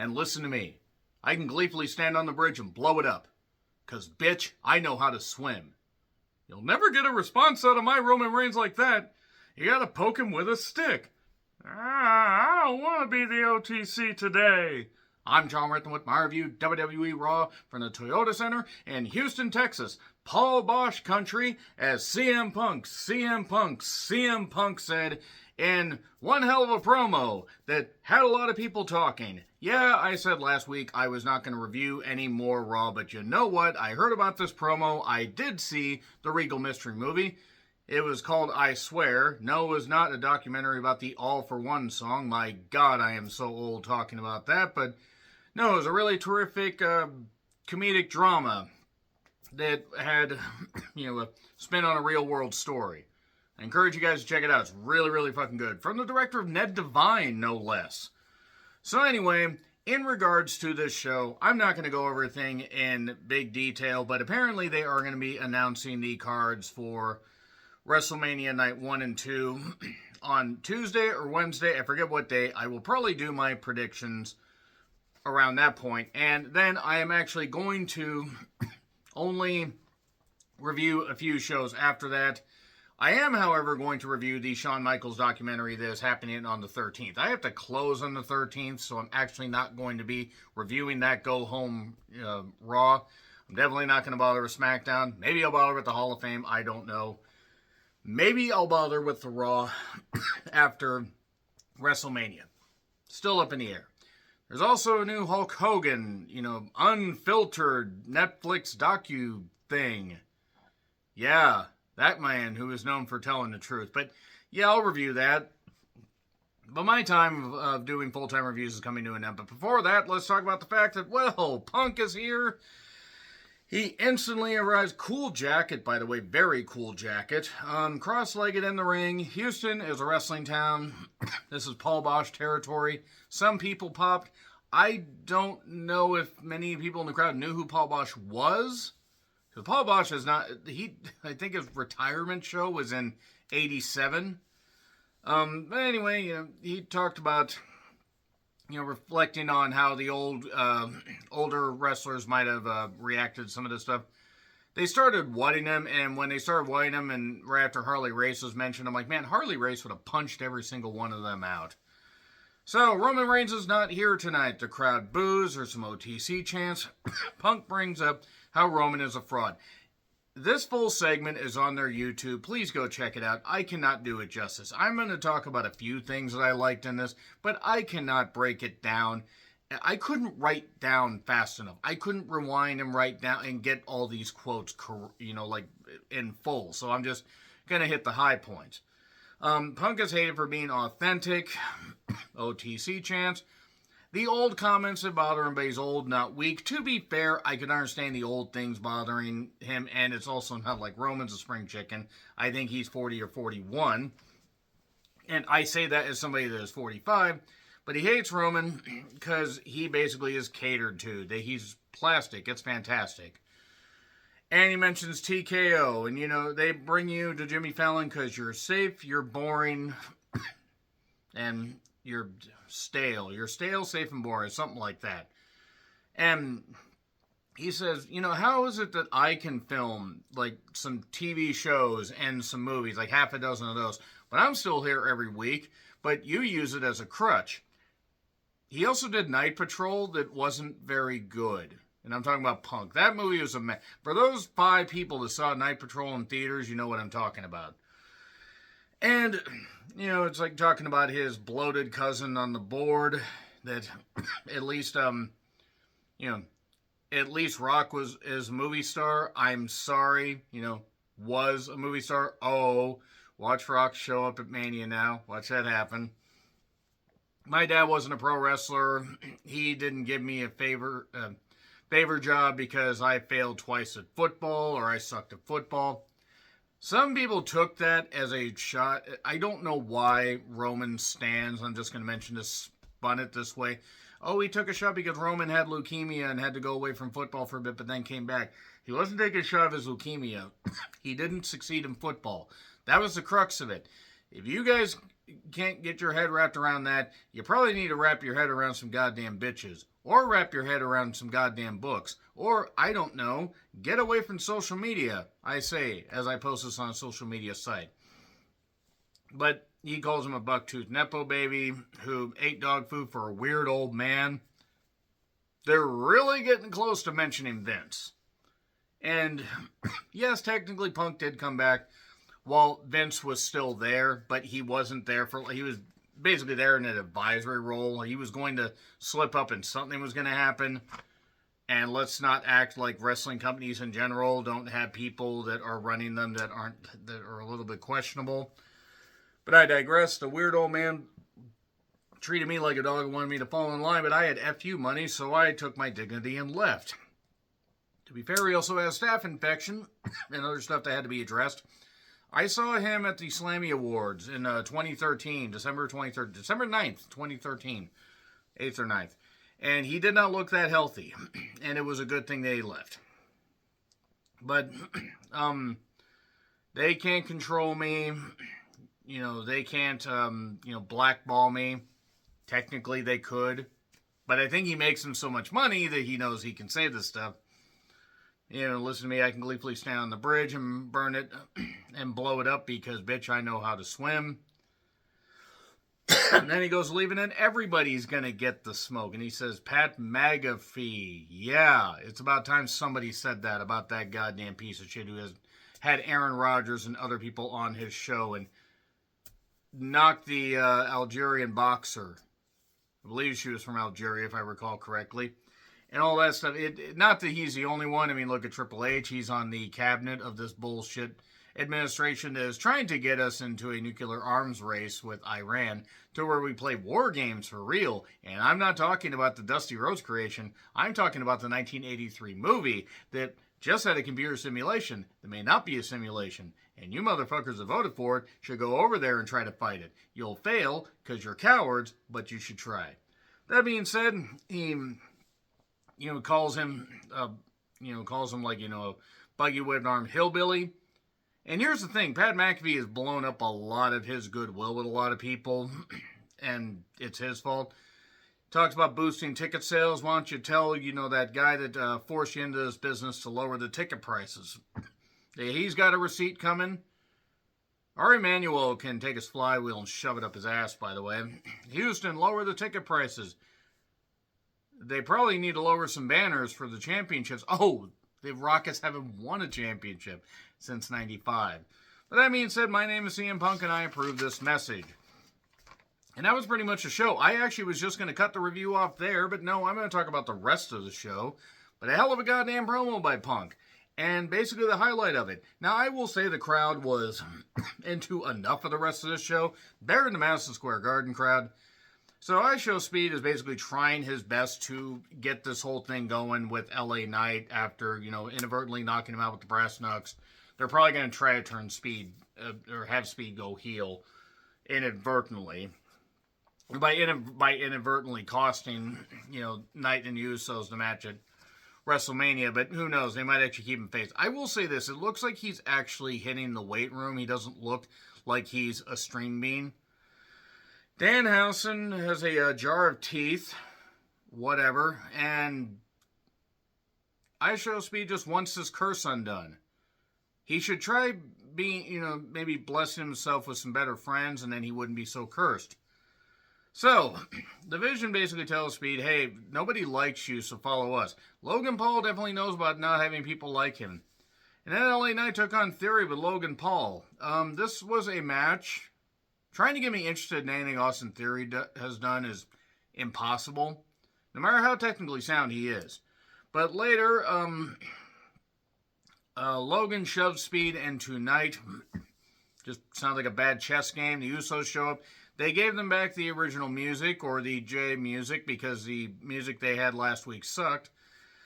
and listen to me. I can gleefully stand on the bridge and blow it up. 'Cause, bitch, I know how to swim. You'll never get a response out of my Roman Reigns like that. You gotta poke him with a stick. I don't want to be the OTC today. I'm John Ritten with my review WWE Raw from the Toyota Center in Houston, Texas. Paul Bosch country as CM Punk said in one hell of a promo that had a lot of people talking. Yeah, I said last week I was not going to review any more Raw, but you know what? I heard about this promo. I did see the Regal Mystery movie. It was called I Swear. No, it was not a documentary about the All For One song. My God, I am so old talking about that. But no, it was a really terrific comedic drama that had, a spin on a real world story. I encourage you guys to check it out. It's really, really fucking good. From the director of Ned Divine, no less. So anyway, in regards to this show, I'm not going to go over everything in big detail, but apparently they are going to be announcing the cards for WrestleMania Night 1 and 2 on Tuesday or Wednesday. I forget what day. I will probably do my predictions around that point. And then I am actually going to only review a few shows after that. I am, however, going to review the Shawn Michaels documentary that is happening on the 13th. I have to close on the 13th, so I'm actually not going to be reviewing that Go Home Raw. I'm definitely not going to bother with SmackDown. Maybe I'll bother with the Hall of Fame. I don't know. Maybe I'll bother with the Raw after WrestleMania. Still up in the air. There's also a new Hulk Hogan, unfiltered Netflix docu thing. Yeah, that man who is known for telling the truth. But yeah, I'll review that. But my time of doing full-time reviews is coming to an end. But before that, let's talk about the fact that, Punk is here. He instantly arrives. Cool jacket, by the way. Very cool jacket. Cross-legged in the ring. Houston is a wrestling town. This is Paul Bosch territory. Some people popped. I don't know if many people in the crowd knew who Paul Bosch was. Because Paul Bosch is not... I think his retirement show was in 87. But anyway, he talked about... reflecting on how the older wrestlers might have reacted to some of this stuff. They started whiting him, and when they started whiting him, and right after Harley Race was mentioned, I'm like, man, Harley Race would have punched every single one of them out. So, Roman Reigns is not here tonight. The crowd boos, there's some OTC chants. Punk brings up how Roman is a fraud. This full segment is on their YouTube. Please go check it out. I cannot do it justice. I'm going to talk about a few things that I liked in this, but I cannot break it down. I couldn't write down fast enough. I couldn't rewind and write down and get all these quotes, in full. So I'm just going to hit the high points. Punk is hated for being authentic. OTC chants. The old comments that bother him, but he's old, not weak. To be fair, I can understand the old things bothering him, and it's also not like Roman's a spring chicken. I think he's 40 or 41. And I say that as somebody that is 45, but he hates Roman because he basically is catered to. He's plastic. It's fantastic. And he mentions TKO, and they bring you to Jimmy Fallon because you're safe, you're boring, and you're stale. You're stale, safe, and boring. Something like that. And he says, how is it that I can film, some TV shows and some movies, half a dozen of those, but I'm still here every week, but you use it as a crutch. He also did Night Patrol that wasn't very good. And I'm talking about Punk. That movie was a mess. For those 5 people that saw Night Patrol in theaters, you know what I'm talking about. And, it's like talking about his bloated cousin on the board that at least, at least Rock is a movie star. I'm sorry, was a movie star. Oh, watch Rock show up at Mania now. Watch that happen. My dad wasn't a pro wrestler. He didn't give me a favor job because I failed twice at football or I sucked at football. Some people took that as a shot. I don't know why Roman stands. I'm just going to mention this, spun it this way. Oh, he took a shot because Roman had leukemia and had to go away from football for a bit, but then came back. He wasn't taking a shot of his leukemia. He didn't succeed in football. That was the crux of it. If you guys can't get your head wrapped around that, you probably need to wrap your head around some goddamn bitches. Or wrap your head around some goddamn books. Or, I don't know, get away from social media, I say, as I post this on a social media site. But he calls him a buck-toothed Nepo baby who ate dog food for a weird old man. They're really getting close to mentioning Vince. And, yes, technically Punk did come back while Vince was still there, but he wasn't there he was basically there in an advisory role. He was going to slip up and something was going to happen. And let's not act like wrestling companies in general don't have people that are running them that are a little bit questionable. But I digress. The weird old man treated me like a dog and wanted me to fall in line, but I had FU money, so I took my dignity and left. To be fair, he also has staph infection and other stuff that had to be addressed. I saw him at the Slammy Awards in 2013, December 9th, 2013, 8th or 9th. And he did not look that healthy, and it was a good thing that he left. But they can't control me. You know, they can't, blackball me. Technically, they could. But I think he makes them so much money that he knows he can say this stuff. You know, listen to me, I can gleefully stand on the bridge and burn it and blow it up because, bitch, I know how to swim. And then he goes, leaving it, everybody's going to get the smoke. And he says, Pat McAfee. Yeah, it's about time somebody said that about that goddamn piece of shit who has had Aaron Rodgers and other people on his show and knocked the Algerian boxer. I believe she was from Algeria, if I recall correctly. And all that stuff. Not that he's the only one. I mean, look at Triple H. He's on the cabinet of this bullshit administration that is trying to get us into a nuclear arms race with Iran to where we play war games for real. And I'm not talking about the Dusty Rhodes creation. I'm talking about the 1983 movie that just had a computer simulation that may not be a simulation. And you motherfuckers that voted for it should go over there and try to fight it. You'll fail because you're cowards, but you should try. That being said, he... calls him like, a buggy-whipped armed hillbilly. And here's the thing, Pat McAfee has blown up a lot of his goodwill with a lot of people, and it's his fault. Talks about boosting ticket sales. Why don't you tell, that guy that forced you into this business to lower the ticket prices? He's got a receipt coming. Ari Emanuel can take his flywheel and shove it up his ass, by the way. Houston, lower the ticket prices. They probably need to lower some banners for the championships. Oh, the Rockets haven't won a championship since '95. But that being said, my name is CM Punk and I approve this message. And that was pretty much the show. I actually was just going to cut the review off there, but no, I'm going to talk about the rest of the show. But a hell of a goddamn promo by Punk. And basically the highlight of it. Now, I will say the crowd was into enough of the rest of this show. Better than the Madison Square Garden crowd. So IShowSpeed is basically trying his best to get this whole thing going with LA Knight after, inadvertently knocking him out with the brass knucks. They're probably going to try to turn Speed, or have Speed go heel inadvertently. By inadvertently costing, Knight and Usos the match at WrestleMania, but who knows, they might actually keep him face. I will say this, it looks like he's actually hitting the weight room. He doesn't look like he's a string bean. Danhausen has a jar of teeth, whatever, and IShowSpeed just wants his curse undone. He should try being, maybe blessing himself with some better friends, and then he wouldn't be so cursed. So, the Vision basically tells Speed, hey, nobody likes you, so follow us. Logan Paul definitely knows about not having people like him. And then LA Knight took on Theory with Logan Paul. This was a match. Trying to get me interested in anything Austin Theory has done is impossible, no matter how technically sound he is. But later, Logan shoves Speed into Knight. Just sounds like a bad chess game. The Usos show up. They gave them back the original music, or the J music, because the music they had last week sucked.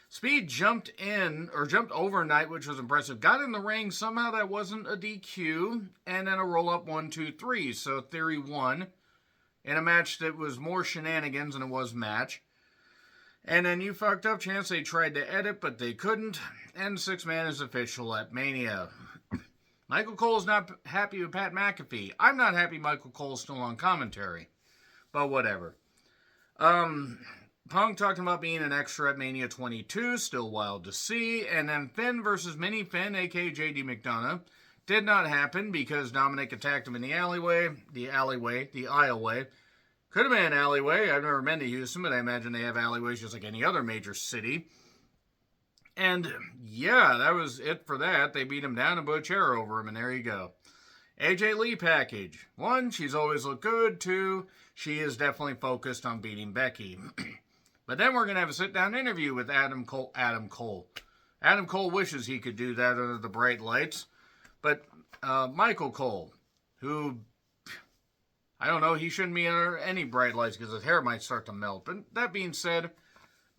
Speed jumped over Knight, which was impressive. Got in the ring. Somehow that wasn't a DQ. And then a roll-up 1, 2, 3. So Theory won in a match that was more shenanigans than it was match. And then you fucked up chance. They tried to edit, but they couldn't. And 6-man is official at Mania. Michael Cole's not happy with Pat McAfee. I'm not happy Michael Cole's still on commentary. But whatever. Punk talking about being an extra at Mania 22, still wild to see. And then Finn versus Mini Finn, aka JD McDonough, did not happen because Dominic attacked him in the aisleway. Could have been an alleyway. I've never been to Houston, but I imagine they have alleyways just like any other major city. And yeah, that was it for that. They beat him down and put a chair over him, and there you go. AJ Lee package. 1, she's always looked good. 2, she is definitely focused on beating Becky. But then we're going to have a sit-down interview with Adam Cole. Adam Cole wishes he could do that under the bright lights. But Michael Cole, who, I don't know, he shouldn't be under any bright lights because his hair might start to melt. But that being said,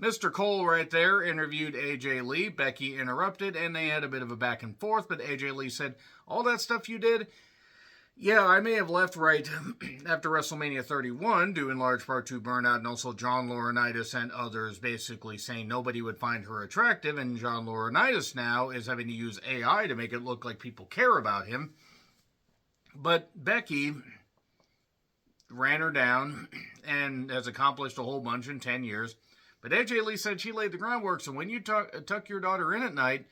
Mr. Cole right there interviewed AJ Lee. Becky interrupted, and they had a bit of a back and forth. But AJ Lee said, all that stuff you did, yeah, I may have left right after WrestleMania 31, due in large part to burnout, and also John Laurinaitis and others basically saying nobody would find her attractive, and John Laurinaitis now is having to use AI to make it look like people care about him. But Becky ran her down and has accomplished a whole bunch in 10 years. But AJ Lee said she laid the groundwork, so when you tuck your daughter in at night,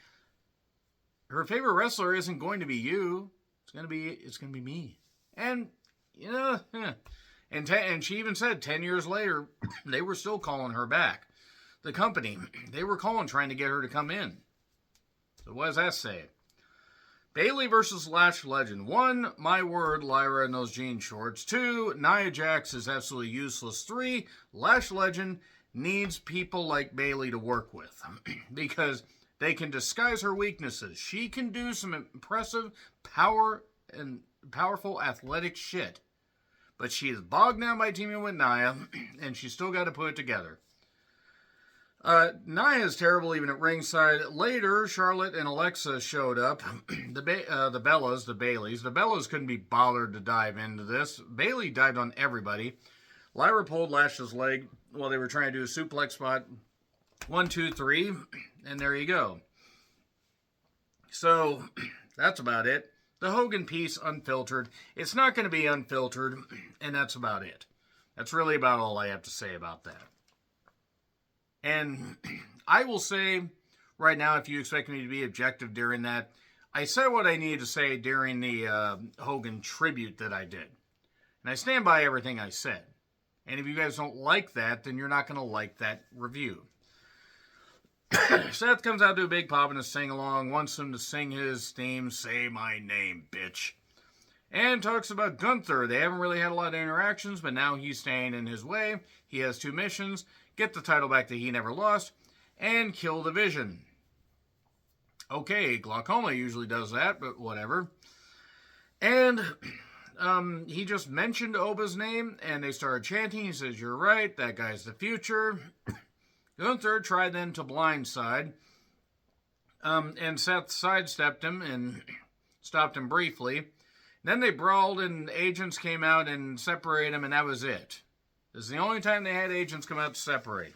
her favorite wrestler isn't going to be you. It's gonna be me. And you know, and she even said 10 years later they were still calling her back. The company, they were calling trying to get her to come in. So what does that say? Bayley versus Lash Legend. 1, my word, Lyra in those jean shorts. 2, Nia Jax is absolutely useless. 3, Lash Legend needs people like Bayley to work with because they can disguise her weaknesses. She can do some impressive powerful athletic shit. But she is bogged down by teaming with Nia, and she's still got to put it together. Nia is terrible even at ringside. Later, Charlotte and Alexa showed up. The Baileys. The Bellas couldn't be bothered to dive into this. Bayley dived on everybody. Lyra pulled Lash's leg while they were trying to do a suplex spot. 1, 2, 3, and there you go. So, that's about it. The Hogan piece, unfiltered. It's not going to be unfiltered, and that's about it. That's really about all I have to say about that. And I will say right now, if you expect me to be objective during that, I said what I needed to say during the Hogan tribute that I did. And I stand by everything I said. And if you guys don't like that, then you're not going to like that review. Seth comes out to a big pop and a sing-along, wants him to sing his theme, Say My Name, Bitch. And talks about Gunther. They haven't really had a lot of interactions, but now he's staying in his way. He has 2 missions. Get the title back that he never lost, and kill the Vision. Okay, Glaucoma usually does that, but whatever. And he just mentioned Oba's name, and they started chanting. He says, you're right, that guy's the future. Gunther tried then to blindside, and Seth sidestepped him and stopped him briefly. Then they brawled, and agents came out and separated him, and that was it. This is the only time they had agents come out to separate.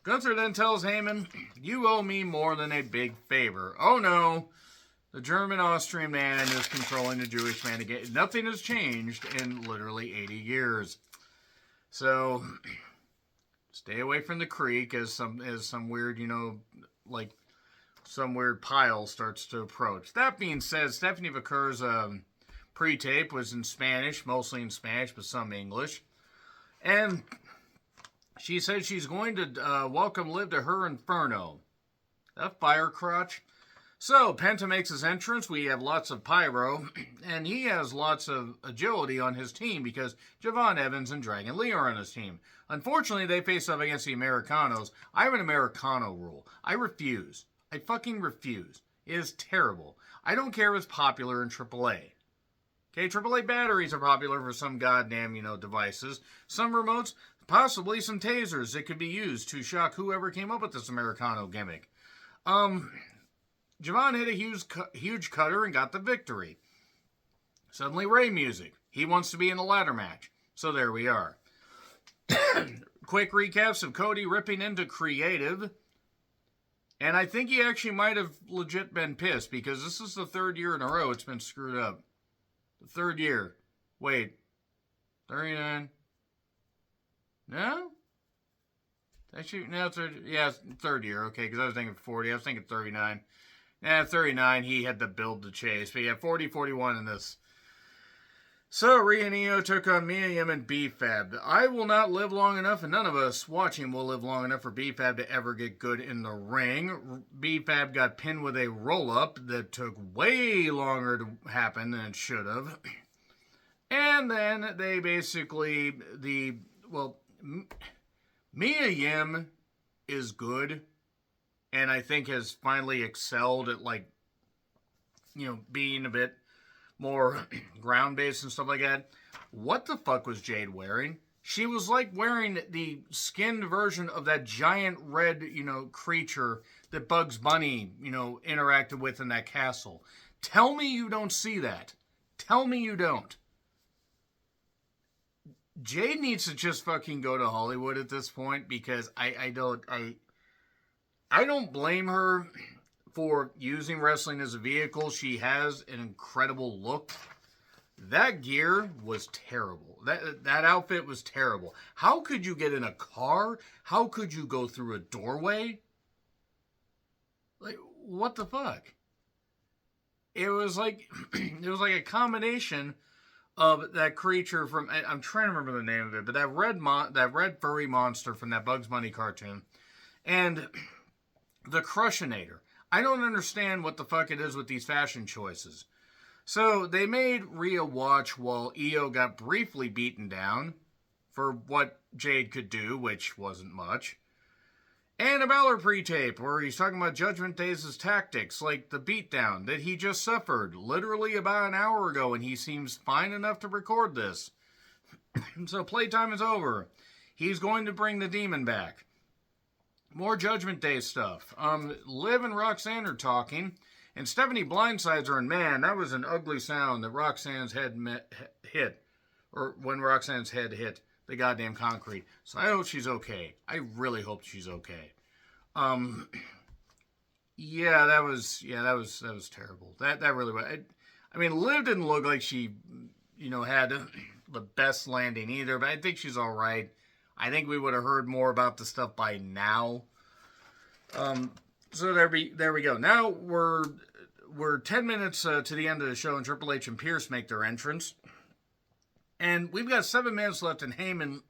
Gunther then tells Heyman, you owe me more than a big favor. Oh no, the German-Austrian man is controlling the Jewish man again. Nothing has changed in literally 80 years. So, stay away from the creek as some weird, like some weird pile starts to approach. That being said, Stephanie Vaquer's pre-tape was in Spanish, mostly in Spanish, but some English. And she said she's going to welcome Liv to her inferno. That fire crotch. So, Penta makes his entrance. We have lots of pyro. And he has lots of agility on his team because Javon Evans and Dragon Lee are on his team. Unfortunately, they face up against the Americanos. I have an Americano rule. I refuse. I fucking refuse. It is terrible. I don't care if it's popular in AAA. Okay, AAA batteries are popular for some goddamn, devices. Some remotes, possibly some tasers that could be used to shock whoever came up with this Americano gimmick. Javon hit a huge cutter and got the victory. Suddenly Ray music. He wants to be in a ladder match. So there we are. Quick recaps of Cody ripping into Creative. And I think he actually might have legit been pissed because this is the third year in a row it's been screwed up. The third year. Wait. 39? No? Actually, no, third year. Okay, because I was thinking 40. I was thinking 39. 39, he had to build the chase. But yeah, 40, 41 in this. So, Rhea and Io took on Mia Yim and B-Fab. I will not live long enough, and none of us watching will live long enough for B-Fab to ever get good in the ring. B-Fab got pinned with a roll-up that took way longer to happen than it should have. And then they basically, Mia Yim is good, and I think has finally excelled at, being a bit more ground-based and stuff like that. What the fuck was Jade wearing? She was wearing the skinned version of that giant red, creature that Bugs Bunny, interacted with in that castle. Tell me you don't see that. Tell me you don't. Jade needs to just fucking go to Hollywood at this point because I don't blame her for using wrestling as a vehicle. She has an incredible look. That gear was terrible. That outfit was terrible. How could you get in a car? How could you go through a doorway? What the fuck? It was like a combination of that creature from, I'm trying to remember the name of it, but that red furry monster from that Bugs Bunny cartoon, and the Crushinator. I don't understand what the fuck it is with these fashion choices. So they made Rhea watch while Io got briefly beaten down for what Jade could do, which wasn't much. And a Balor pre-tape where he's talking about Judgment Day's tactics, like the beatdown that he just suffered literally about an hour ago, and he seems fine enough to record this. So playtime is over. He's going to bring the demon back. More Judgment Day stuff. Liv and Roxanne are talking, and Stephanie blindsides her, and man, that was an ugly sound that Roxanne's head hit, or when Roxanne's head hit the goddamn concrete. So I hope she's okay. I really hope she's okay. That was terrible. That really was. I mean, Liv didn't look like she, had the best landing either, but I think she's all right. I think we would have heard more about the stuff by now. So there we go. Now we're 10 minutes to the end of the show, and Triple H and Pierce make their entrance. And we've got 7 minutes left, and Heyman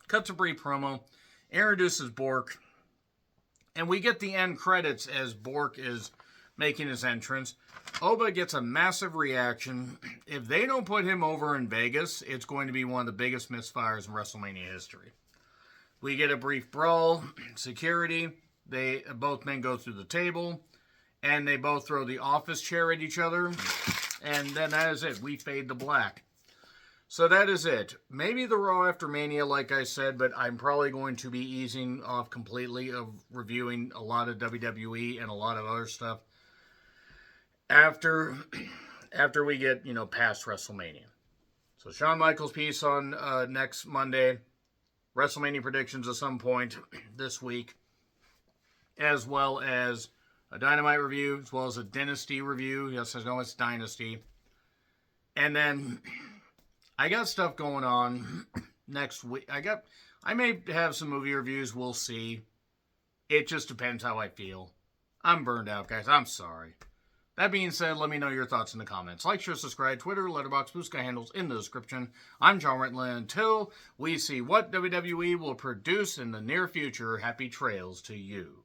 cuts a brief promo, introduces Bork, and we get the end credits as Bork is making his entrance. Oba gets a massive reaction. If they don't put him over in Vegas, it's going to be one of the biggest misfires in WrestleMania history. We get a brief brawl, security, both men go through the table, and they both throw the office chair at each other, and then that is it. We fade to black. So that is it. Maybe the Raw after Mania, like I said, but I'm probably going to be easing off completely of reviewing a lot of WWE and a lot of other stuff after we get, past WrestleMania. So Shawn Michaels piece on next Monday. WrestleMania predictions at some point this week, as well as a Dynamite review, as well as a Dynasty review. Yes, I know it's Dynasty. And then I got stuff going on next week. I may have some movie reviews. We'll see. It just depends how I feel. I'm burned out, guys. I'm sorry. That being said, let me know your thoughts in the comments. Like, share, subscribe, Twitter, Letterboxd, Blue Sky handles in the description. I'm John Rentlin. Until we see what WWE will produce in the near future, happy trails to you.